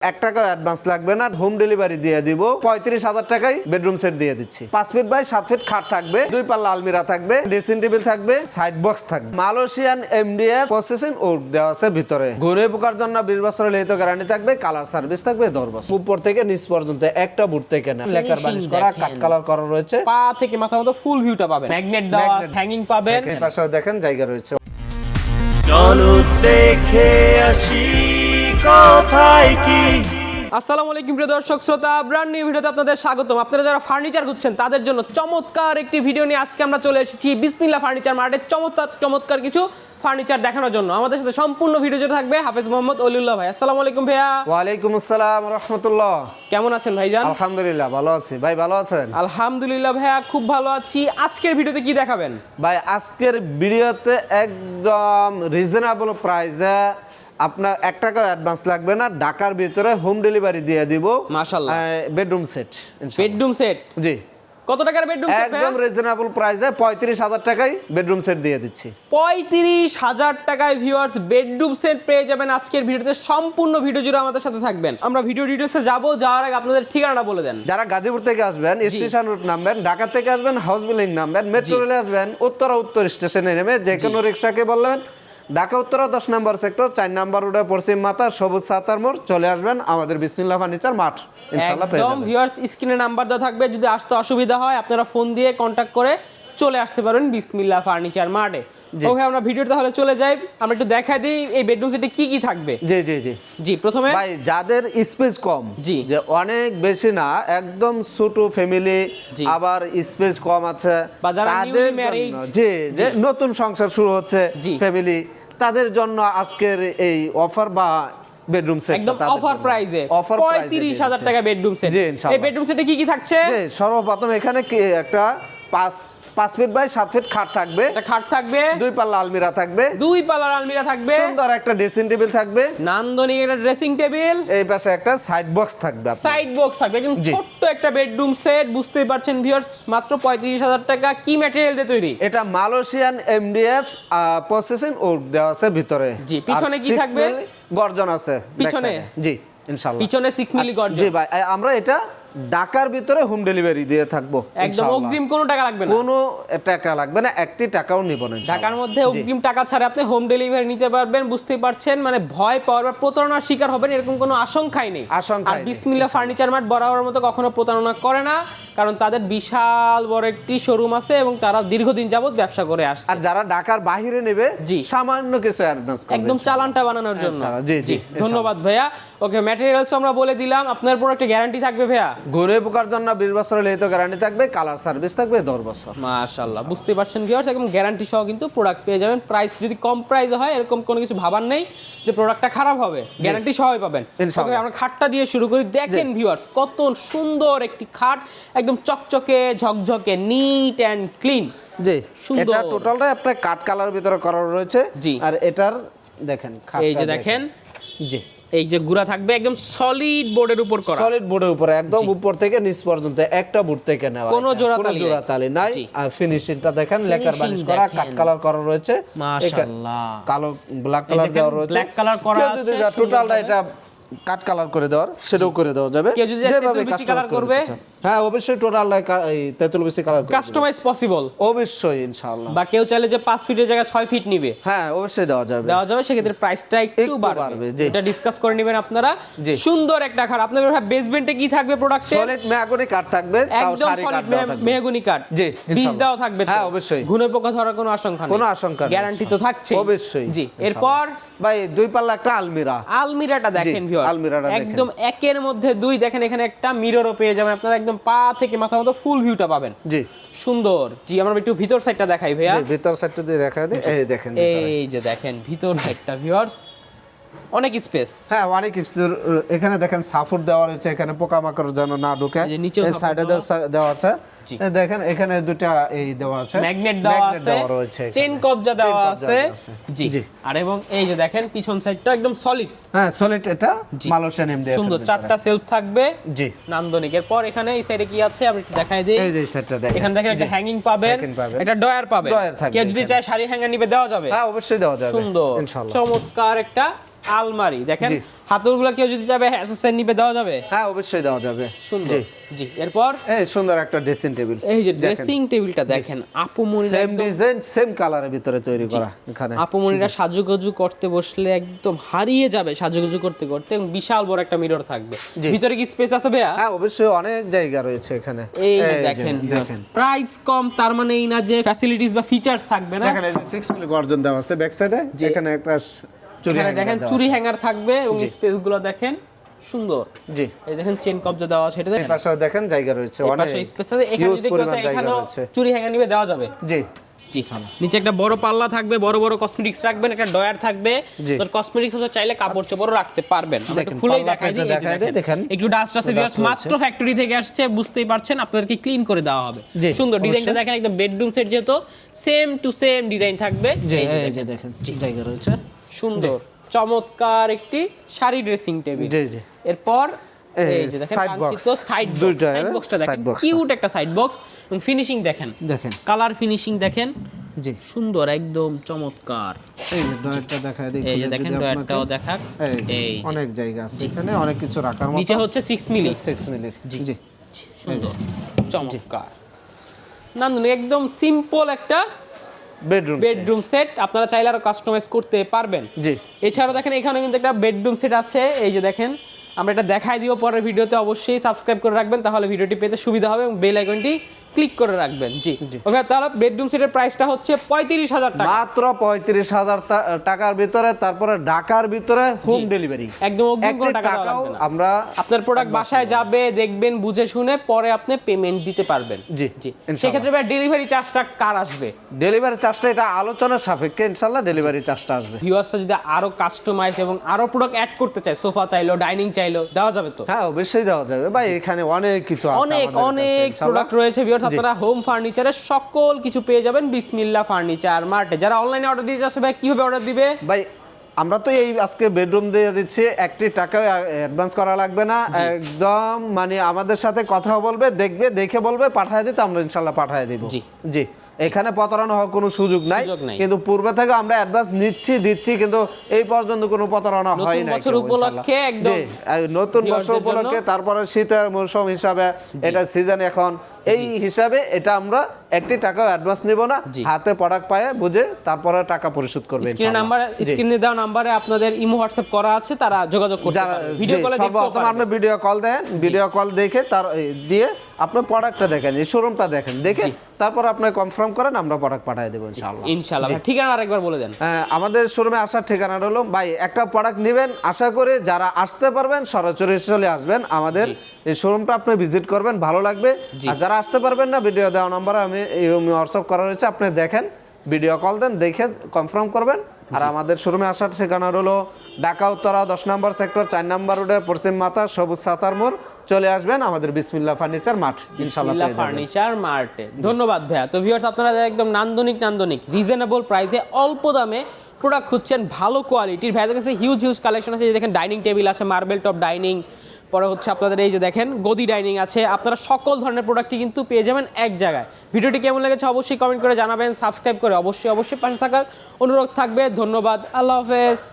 1 টাকা অ্যাডভান্স লাগবে না, হোম ডেলিভারি দিয়ে দিব। 35,000 টাকায় বেডরুম সেট দিয়ে দিচ্ছি। 5 ফিট বাই 7 ফিট খাট থাকবে, 2 পাল্লা আলমিরা থাকবে, ড্রেসিং টেবিল থাকবে, সাইড বক্স থাকবে। মালয়েশিয়ান এমডিএফ প্রসেসিং ওর্ক দেওয়া আছে ভিতরে। ঘুরে পোকার জন্য 20 বছরের লিখিত গ্যারান্টি থাকবে, কালার সার্ভিস থাকবে 10 বছর। উপর থেকে নিচ পর্যন্ত একটা বুট থেকে না, লেকার বালিশ করা, কাট কালার করা রয়েছে। পা থেকে মাথা মতো ফুল ভিউটা পাবেন, ম্যাগনেট দেওয়া, হ্যাঙ্গিং পাবেন। এই পাশে দেখেন জায়গা রয়েছে। চলো দেখে আসি কোথায় কি। আসসালামু আলাইকুম প্রিয় দর্শক শ্রোতা, ব্র্যান্ড নিউ ভিডিওতে আপনাদের স্বাগতম। আপনারা যারা ফার্নিচার খুঁজছেন তাদের জন্য চমৎকার একটি ভিডিও নিয়ে আজকে আমরা চলে এসেছি বিসমিল্লাহ ফার্নিচার মার্কেটে চমৎকার কিছু ফার্নিচার দেখানোর জন্য। আমাদের সাথে সম্পূর্ণ ভিডিও জুড়ে থাকবে হাফেজ মোহাম্মদ অলিউল্লাহ ভাই। আসসালামু আলাইকুম ভাইয়া। ওয়ালাইকুম আসসালাম রাহমাতুল্লাহ। কেমন আছেন ভাইজান? আলহামদুলিল্লাহ ভালো আছি। ভাই ভালো আছেন? আলহামদুলিল্লাহ ভাইয়া খুব ভালো আছি। আজকের ভিডিওতে কি দেখাবেন? ভাই আজকের ভিডিওতে একদম রিজনেবল প্রাইসে আপনার 1 টাকা অ্যাডভান্স লাগবে না, ঢাকার ভিতরে হোম ডেলিভারি দিয়ে দিব। মাশাআল্লাহ। Bedroom set. Bedroom set? জি। কত টাকার বেডরুম সেট? একদম রিজনেবল প্রাইসে 35,000 টাকায় বেডরুম সেট দিয়ে দিচ্ছি। 35,000 টাকায় ভিউয়ার্স বেডরুম সেট পেয়ে যাবেন আজকের ভিডিওতে। সম্পূর্ণ ভিডিও জুড়ে আমাদের সাথে থাকবেন। আমরা ভিডিও ডিটেইলসে যাব, যাওয়ার আগে আপনাদের ঠিকানাটা বলে দেন। যারা গাজীপুর থেকে আসবেন স্টেশন রুট নামবেন, ঢাকা থেকে আসবেন হাউস বিল্ডিং নামবেন, মেট্রো রেলে আসবেন উত্তর স্টেশনে নেমে যে কোনো রিক্সাকে বললেন ঢাকা উত্তরা 10 নম্বর সেক্টর 4 নম্বর রোডে পশ্চিম মাথা সবুজ সাতার মোড় চলে আসবেন আমাদের বিসমিল্লাহ ফার্নিচার মাঠ। ইনশাআল্লাহ পেয়ে একদম যাবেন। ভিউয়ার্স স্ক্রিনে নাম্বার দেওয়া থাকবে, যদি আসতে অসুবিধা হয় আপনারা ফোন দিয়ে কন্টাক্ট করে চলে আসতে পারেন বিসমিল্লাহ ফার্নিচার মার্টে। ওকে, আমরা ভিডিওটা তাহলে চলে যাই, আমরা একটু দেখাই দিই এই বেডরুম সেটে কি কি থাকবে। জি জি জি জি, প্রথমে ভাই যাদের স্পেস কম, জি, যে অনেক বেশি না, একদম ছোট ফ্যামিলি, জি, আবার স্পেস কম আছে বা যারা তাদের newly married, জন্য, জি যে নতুন সংসার শুরু হচ্ছে জি, ফ্যামিলি, তাদের জন্য আজকের এই অফার বা বেডরুম সেট একদম অফার প্রাইসে 35,000 টাকা বেডরুম সেট। এই বেডরুম সেটে কি কি থাকছে? জি, সর্বপ্রথম এখানে একটা 5 ফিট বাই 7 ফিট খাট থাকবে, একটা খাট থাকবে, 2 পাল্লা আলমিরা থাকবে, 2 পাল্লার আলমিরা থাকবে, সুন্দর একটা ড্রেসিং টেবিল থাকবে, নান্দনিক একটা ড্রেসিং টেবিল, এই পাশে একটা সাইড বক্স থাকবে, সাইড বক্স থাকবে। একদম ছোট্ট একটা বেডরুম সেট, বুঝতেই পারছেন ভিউয়ার্স, মাত্র 35,000 টাকা। কি ম্যাটেরিয়াল দিয়ে তৈরি? এটা মালয়েশিয়ান এমডিএফ প্রসেসিং ওর্ক দেওয়া আছে ভিতরে। জি, পিছনে কি থাকবে? গর্জন আছে পিছনে। জি ইনশাআল্লাহ পিছনে 6 মিলি গর্জন। জি ভাই, আমরা এটা ঢাকার ভিতরে হোম ডেলিভারি দিয়ে থাকবো। একদম অগ্রিম কোনো টাকা লাগবে না, কোনো টাকা লাগবে না, একটি টাকাও নিব না। ঢাকার মধ্যে অগ্রিম টাকা ছাড়া আপনি হোম ডেলিভারি নিতে পারবেন। বুঝতেই পারছেন, মানে ভয় পাওয়ার বা প্রতারণার শিকার হবেন এরকম কোনো আশঙ্কাই নেই। আর বিসমিল্লাহ ফার্নিচার মার্ট বরাবর মতো কখনো প্রতারণা করে না, কারণ তাদের বিশাল বড় একটি শোরুম আছে এবং তারা দীর্ঘদিন যাবত ব্যবসা করে আসছে। আর যারা ঢাকার বাইরে নেবে, জি, সামান্য কিছু অ্যাডভান্স করবে একদম চালানটা বানানোর জন্য। জি জি ধন্যবাদ ভাইয়া। ওকে, ম্যাটেরিয়ালস আমরা বলে দিলাম, আপনার প্রোডাক্টে গ্যারান্টি থাকবে ভাইয়া? ঘুরে পোকার জন্য 20 বছরের লিখিত গ্যারান্টি থাকবে, কালার সার্ভিস থাকবে 10 বছর। মাশাআল্লাহ, বুঝতে পারছেন ভিউয়ার্স, একদম গ্যারান্টি সহ কিন্তু প্রোডাক্ট পেয়ে যাবেন। প্রাইস যদি কম প্রাইসে হয় এরকম কোনো কিছু ভাবার নেই যে প্রোডাক্টটা খারাপ হবে, গ্যারান্টি সহই পাবেন। ওকে, আমরা খাটটা দিয়ে শুরু করি। দেখেন ভিউয়ার্স, কত সুন্দর একটি খাট, একদম চকচকে ঝকঝকে, নিট এন্ড ক্লিন। জি, সুন্দর। এটা টোটালটাই আপনার কাট কালার ভিতরে করা রয়েছে। জি, আর এটার দেখেন এই যে দেখেন, জি এই যে গুড়া থাকবে একদম সলিড বোর্ডের উপর করা, সলিড বোর্ডের উপরে একদম উপর থেকে নিচ পর্যন্ত একটা বোর্ড থেকে নেওয়া, কোনো জোড়াতালি নাই। আর ফিনিশিংটা দেখেন, লেকার বালিশ করা, কাট কালার করা রয়েছে। মাশাআল্লাহ, কালো ব্ল্যাক কালার দেওয়া রয়েছে, ব্ল্যাক কালার করা আছে। যদি টোটালটা এটা কাট কালার করে দেওয়ার, সেটাও করে দেওয়া যাবে। যেভাবে কাস্টমাইজ করবে, হ্যাঁ অবশ্যই টোটালটা এই তেতুল বেশি কালার কাস্টমাইজ পসিবল অবশ্যই ইনশাআল্লাহ। বা কেউ চাইলে যে 5 ফিটের জায়গায় 6 ফিট নিবে, হ্যাঁ অবশ্যই দেওয়া যাবে, সেক্ষেত্রে প্রাইসটা একটু বাড়বে। এটা ডিসকাস করে নেবেন আপনারা। সুন্দর একটা খাট। আপনাদের বেসমেন্টে কি থাকবে প্রোডাক্টে? সলিড মেহগনি কাঠ থাকবে, তাও একদম সারি কাঠ সলিড দেওয়া থাকবে, মেহগনি কাঠ। জি, বীজ দেওয়া থাকবে তো? হ্যাঁ অবশ্যই। ঘুনে পোকা ধরার কোনো আশঙ্কা নেই, কোনো আশঙ্কা নেই, গ্যারান্টি তো থাকছে অবশ্যই। জি, এরপর ভাই 2 পাল্লা একটা আলমিরা। আলমিরাটা দেখেন ভিউয়ার্স, আলমিরাটা একদম একের মধ্যে 2। দেখেন এখানে একটা মিররও পেয়ে যাবেন আপনারা, একদম পা থেকে মাথা মতো ফুল ভিউটা পাবেন। জি সুন্দর। জি, আমরা একটু ভিতর সাইডটা দেখাই ভাইয়া। জি, ভিতর সাইডটা দিয়ে দেখাই দিই। এই দেখেন, এই যে দেখেন ভিতর সাইডটা ভিউয়ার্স, অনেক স্পেস। হ্যাঁ অনেক স্পেস। এখানে দেখেন সাপোর্ট দেওয়া রয়েছে, এখানে পোকামাকড় যেন না ঢোকে। এই সাইডে দেওয়া আছে। এই দেখেন এখানে দুটো এই দেওয়া আছে, ম্যাগনেট দেওয়া আছে, চেইন কবজা দেওয়া আছে। জি, আর এবং এই যে দেখেন পিছন সাইডটা একদম সলিড। হ্যাঁ সলিড, এটা মালয়েশিয়ান এমডিএফ। সুন্দর 4টা সেলফ থাকবে। জি, নান্দনিক। এরপর এখানে এই সাইডে কি আছে আমি একটু দেখাই দিই। এই যে সাইডটা দেখেন, এখানে দেখেন একটা হ্যাঙ্গিং পাবেন, এটা ডয়ার পাবেন। কেউ যদি চায় শাড়ি হ্যাঙ্গার নিবে দেওয়া যাবে। হ্যাঁ অবশ্যই দেওয়া যাবে সুন্দর ইনশাআল্লাহ। চমৎকার একটা আলমারি। দেখেন হাতলগুলো কেউ যদি যাবে এসএসএন নিবে দেওয়া যাবে? হ্যাঁ অবশ্যই দেওয়া যাবে। সুন্দর। জি, এরপর এই সুন্দর একটা ড্রেসিং টেবিল, এই যে ড্রেসিং টেবিলটা দেখেন, আপুমনিরা সেম ডিজাইন সেম কালারের ভিতরে তৈরি করা। এখানে আপুমনিরা সাজুগুজু করতে বসলে একদম হারিয়ে যাবে সাজুগুজু করতে করতে, এবং বিশাল বড় একটা মিরর থাকবে। ভিতরে কি স্পেস আছে ভাইয়া? হ্যাঁ অবশ্যই অনেক জায়গা রয়েছে এখানে। এই যে দেখেন, প্রাইস কম তার মানে এই না যে ফ্যাসিলিটিস বা ফিচার্স থাকবে না। দেখেন এই যে 6 মিলি গর্জন দেওয়া আছে ব্যাক সাইডে, এখানে একটা চুরি এখানে দেখেন চুরি হ্যাঙ্গার থাকবে, এবং স্পেস গুলো দেখেন সুন্দর। জি এই দেখেন চেন কবজা দেওয়া আছে, এটা এই দেখেন পাশে দেখেন জায়গা রয়েছে এই অনেক, পাশে স্পেস আছে। এখানে হিউজ যদি কেউ পরিমাণ চায় জায়গা এখানেও রয়েছে। চুরি হ্যাঙ্গার নিবে দেওয়া যাবে। জি জি, নিচে একটা বড় পাল্লা থাকবে, বড় বড় কসমেটিক্স রাখবেন, একটা ডয়ার থাকবে। জি। তো কসমেটিক্স হতে চাইলে কাপড় চোপড়ও রাখতে পারবেন। আমরা একটু দেখেন, খুলেই পাল্লা দেখাই দিই। প্যাডটা দেখাই দিই, দেখেন। একটু ডাস্ট আছে, ডাস্ট মাত্র ফ্যাক্টরি থেকে আসছে, বুঝতেই পারছেন, আপনাদেরকে ক্লিন করে দেওয়া হবে। জি, সুন্দর ডিজাইনটা অবশ্যই। দেখেন, একদম বেডরুম সেট যেহেতু সেম টু সেম ডিজাইন থাকবে। জি এই যে এই যে দেখেন জায়গা রয়েছে সুন্দর চমৎকার একটি শাড়ি ড্রেসিং টেবিল। জি জি এরপর এই এই যে দেখেন সাইড কাঙ্ক্ষিত বক্স, সাইড দুইটা সাইড বক্সটা দেখেন, সাইড বক্স কিউট একটা সাইড বক্স, এবং ফিনিশিং দেখেন, দেখেন কালার ফিনিশিং দেখেন, জি সুন্দর একদম চমৎকার। এই যে ডয়ারটা দেখায় দিই, এই যে খুলে দেখেন যদি ডয়ারটাও আপনাকে- দেখাক। এই যে, এই যে। অনেক জায়গা আছে এখানে, অনেক কিছু রাখার মতো। নিচে হচ্ছে 6 মিলি, 6 মিলি জি সুন্দর চমৎকার নান্দনিক, একদম সিম্পল একটা বেডরুম বেডরুম সেট। আপনারা চাইলে আরো কাস্টমাইজ করতে পারবেন। জি এছাড়াও দেখেন এখানে কিন্তু একটা বেডরুম সেট আছে। এই যে দেখেন, আমরা এটা দেখাই দিব পরের ভিডিওতে, অবশ্যই সাবস্ক্রাইব করে রাখবেন, তাহলে ভিডিওটি পেতে সুবিধা হবে, এবং বেল আইকনটি ক্লিক করে রাখবেন। জি ওকে, তাহলে বেডরুম সেটের প্রাইসটা হচ্ছে 35,000 টাকা, মাত্র 35,000 টাকার ভিতরে, তারপরে ঢাকার ভিতরে হোম ডেলিভারি, একদম অগ্রিম কোনো টাকা দেওয়া টাকাও লাগবে না। আমরা আপনার প্রোডাক্ট বাসায় যাবে, দেখবেন, বুঝে শুনে পরে আপনি পেমেন্ট দিতে পারবেন। জি জি, ইনশাআল্লাহ। সেক্ষেত্রে ডেলিভারি চার্জটা কার আসবে? ডেলিভারি চার্জটা এটা আলোচনার সাপেক্ষে ইনশাআল্লাহ ডেলিভারি চার্জটা আসবে। ভিউয়ার্সরা যদি আরো কাস্টমাইজ এবং আরো প্রোডাক্ট অ্যাড করতে চায়, সোফা চাইলো, ডাইনিং চাইলো, দেওয়া যাবে তো? হ্যাঁ অবশ্যই দেওয়া যাবে ভাই, এখানে অনেক কিছু আছে, অনেক আমাদের কাছে, অনেক ইনশাআল্লাহ। প্রোডাক্ট রয়েছে ভিউয়ার্স। আপনারা হোম ফার্নিচারের সকল কিছু পেয়ে যাবেন বিসমিল্লাহ ফার্নিচার মার্টে। যারা অনলাইনে অর্ডার দিতে চাচ্ছে ভাই কিভাবে অর্ডার দিবে? ভাই আমরা তো এই আজকে বেডরুম দিয়ে দিচ্ছি, একটি টাকাও অ্যাডভান্স করা লাগবে না, একদম মানে আমাদের সাথে কথা বলবে, দেখবে, দেখে বলবে, পাঠিয়ে দিতে আমরা ইনশাআল্লাহ পাঠিয়ে দেব। জি। জি এখানে প্রতারণা হওয়ার কোনো সুযোগ নাই, সুযোগ নাই। কিন্তু পূর্বে থেকে আমরা অ্যাডভান্স দিচ্ছি, কিন্তু এই পর্যন্ত কোনো প্রতারণা নতুন হয় না। বছর উপলক্ষে একদম নতুন বছর viewers-দের উপলক্ষে, জন্য। তারপরে শীতের মৌসুম হিসাবে, এটা সিজন এখন, এই হিসাবে এটা আমরা একটি টাকাও অ্যাডভান্স নিব না, জি। হাতে প্রোডাক্ট পায় বুঝে তারপরে টাকা পরিশোধ করবে ইনশাআল্লাহ। জি। স্ক্রিনে দেওয়া নাম্বারে আপনাদের ইমো হোয়াটসঅ্যাপ করা আছে, তারা যোগাযোগ করতে যারা পারে, ভিডিও কলে দেখতে সর্বপ্রথম আপনি ভিডিও কল দেন, ভিডিও কল দেখে তার দিয়ে আপনার প্রোডাক্টটা দেখেন, এই শোরুমটা দেখেন, দেখে তারপর আপনি কনফার্ম করেন, আমরা প্রোডাক্ট পাঠিয়ে দেবো ইনশাআল্লাহ। ইনশাআল্লাহ। ভাই ঠিকানা আরেকবার বলে দেন। আমাদের শোরুমে আসার ঠিকানা হলো, ভাই একটা প্রোডাক্ট নেবেন, আশা করি যারা আসতে পারবেন সরাসরি চলে আসবেন, আমাদের এই শোরুমটা আপনি ভিজিট করবেন, ভালো লাগবে। আর যারা আসতে পারবেন না, ভিডিও দেওয়া নাম্বারে আমি হোয়াটসঅ্যাপ করা রয়েছে, আপনি দেখেন, ভিডিও কল দেন, দেখে কনফার্ম করবেন। আর আমাদের শোরুমে আসার ঠিকানা হলো ঢাকা উত্তরা 10 নম্বর সেক্টর 4 নম্বর রোডে পশ্চিম মাথা সবুজ সাতার মোড়, চলে আসবেন আমাদের বিসমিল্লাহ ফার্নিচার মার্ট, ইনশাআল্লাহ পেয়ে যাবেন। ফার্নিচার মার্টে। ধন্যবাদ ভাইয়া। তো ভিউয়ার্স, আপনারা একদম নান্দনিক রিজনেবল প্রাইসে অল্প দামে প্রোডাক্ট খুঁজছেন ভালো কোয়ালিটির, ভাইয়াদের কাছে হিউজ কালেকশন আছে। যে দেখেন ডাইনিং টেবিল আছে, মার্বেল টপ ডাইনিং, পরে হচ্ছে আপনাদের এই যে দেখেন গদি ডাইনিং আছে। আপনারা সকল ধরনের প্রোডাক্টই কিন্তু পেয়ে যাবেন এক জায়গায়। ভিডিওটি কেমন লেগেছে অবশ্যই কমেন্ট করে জানাবেন, সাবস্ক্রাইব করে অবশ্যই পাশে থাকার অনুরোধ থাকবে। ধন্যবাদ, আল্লাহ হাফেজ।